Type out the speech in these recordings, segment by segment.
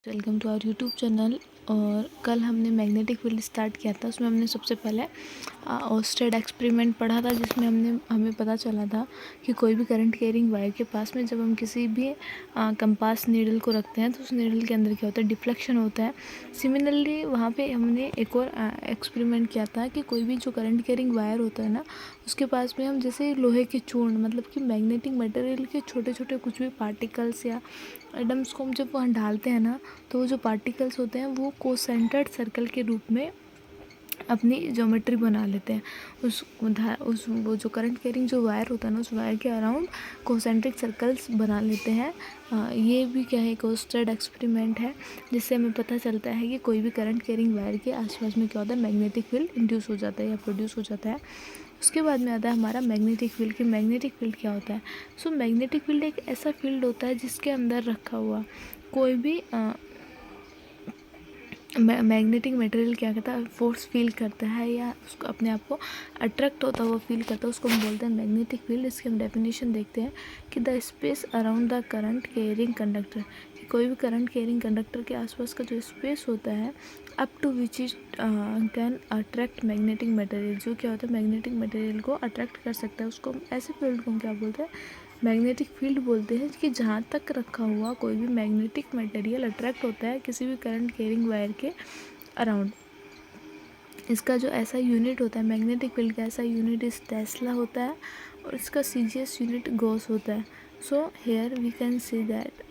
Welcome to our YouTube channel. और कल हमने मैग्नेटिक फील्ड स्टार्ट किया था। उसमें हमने सबसे पहले ओस्टेड एक्सपेरिमेंट पढ़ा था, जिसमें हमें पता चला था कि कोई भी करंट कैरिंग वायर के पास में जब हम किसी भी कंपास नीडल को रखते हैं तो उस नीडल के अंदर क्या होता है, डिफ्लेक्शन होता है। सिमिलरली वहाँ पे हमने एक और एक्सपेरिमेंट किया था कि कोई भी जो करंट कैरिंग वायर होता है ना, उसके पास में हम जैसे लोहे के चूर्ण मतलब कि मैग्नेटिक मटेरियल के छोटे छोटे कुछ भी पार्टिकल्स या एटम्स को हम जब वहाँ डालते हैं ना, तो वो जो पार्टिकल्स होते हैं वो कोसेंट्रेड सर्कल के रूप में अपनी ज्योमेट्री बना लेते हैं। वो जो करंट कैरिंग जो वायर होता है ना, उस वायर के अराउंड कोसेंट्रिक सर्कल्स बना लेते हैं। ये भी क्या है, एक ओस्टेड एक्सपेरिमेंट है, जिससे हमें पता चलता है कि कोई भी करंट कैरिंग वायर के आसपास में क्या होता है, मैग्नेटिक फील्ड इंड्यूस हो जाता है या प्रोड्यूस हो जाता है। उसके बाद में आता है हमारा मैग्नेटिक फील्ड कि मैग्नेटिक फील्ड क्या होता है। सो मैग्नेटिक फील्ड एक ऐसा फील्ड होता है जिसके अंदर रखा हुआ कोई भी मैग्नेटिक मटेरियल क्या करता है, फोर्स फील करता है या उसको अपने आप को अट्रैक्ट होता हुआ फील करता है, उसको हम बोलते हैं मैग्नेटिक फील्ड। इसकी हम डेफिनेशन देखते हैं कि the space around the current carrying conductor, कोई भी करंट कैरिंग कंडक्टर के आसपास का जो स्पेस होता है up to which is can attract magnetic material, जो क्या होता है मैग्नेटिक मटेरियल को अट्रैक्ट कर सकता है, उसको ऐसे फील्ड को हम क्या बोलते हैं, मैग्नेटिक फील्ड बोलते हैं। कि जहाँ तक रखा हुआ कोई भी मैग्नेटिक मटेरियल अट्रैक्ट होता है किसी भी करंट कैरिंग वायर के अराउंड। इसका जो ऐसा यूनिट होता है मैग्नेटिक फील्ड का, ऐसा यूनिट इस टेस्ला होता है और इसका सीजीएस यूनिट गॉस होता है। So here we can see that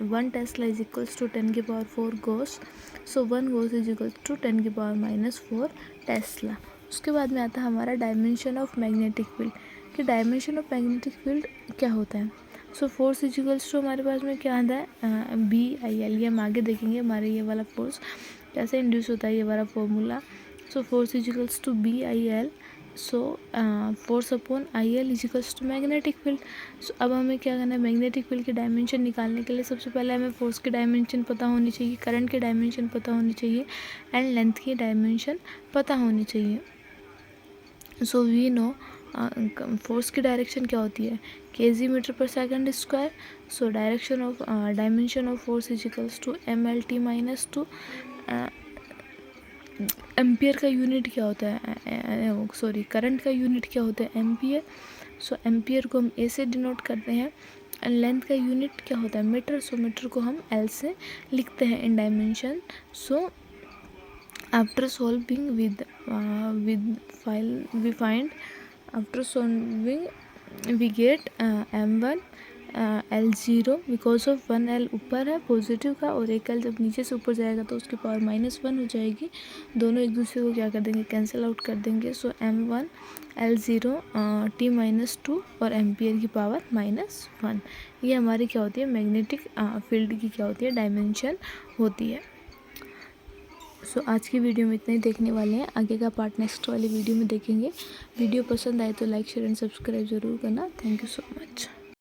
1 tesla is equals to 10 की power 4 gauss. So 1 gauss is equals to 10 की पावर -4 टेस्ला। उसके बाद में आता है हमारा डायमेंशन ऑफ मैग्नेटिक फील्ड कि डायमेंशन ऑफ मैग्नेटिक फील्ड क्या होता है। सो फोर्स इजिकल्स टू हमारे पास में क्या आता है, BIL। ये हम आगे देखेंगे हमारे ये वाला फोर्स कैसे इंड्यूस होता है, ये वाला formula. So force इजिकल्स to BIL। So force upon IL equals to magnetic field. So अब हमें क्या करना है, मैग्नेटिक फील्ड की डायमेंशन निकालने के लिए सबसे पहले हमें फोर्स की डायमेंशन पता होनी चाहिए, करंट की डायमेंशन पता होनी चाहिए एंड लेंथ की डायमेंशन पता होनी चाहिए। सो वी नो फोर्स की डायरेक्शन क्या होती है, kg मीटर पर second square. So direction of dimension of force इजिकल्स to MLT-2। Ampere का यूनिट क्या होता है, सॉरी करंट का यूनिट क्या होता है, एम्पियर। सो एम्पियर को हम A से डिनोट करते हैं एंड लेंथ का यूनिट क्या होता है, मीटर। सो मीटर को हम L से लिखते हैं in dimension. So after solving we find after solving we get m1 L0 because of 1 L ऊपर है पॉजिटिव का और एक L जब नीचे से ऊपर जाएगा तो उसकी पावर -1 हो जाएगी। दोनों एक दूसरे को क्या कर देंगे, कैंसिल आउट कर देंगे। सो m1 L0 T-2 और एम्पियर की पावर -1। ये हमारी क्या होती है, मैग्नेटिक फील्ड की क्या होती है, डायमेंशन होती है। सो आज की वीडियो में इतना ही देखने वाले हैं, आगे का पार्ट नेक्स्ट वाली वीडियो में देखेंगे। वीडियो पसंद आए तो लाइक शेयर एंड सब्सक्राइब ज़रूर करना। Thank you so much.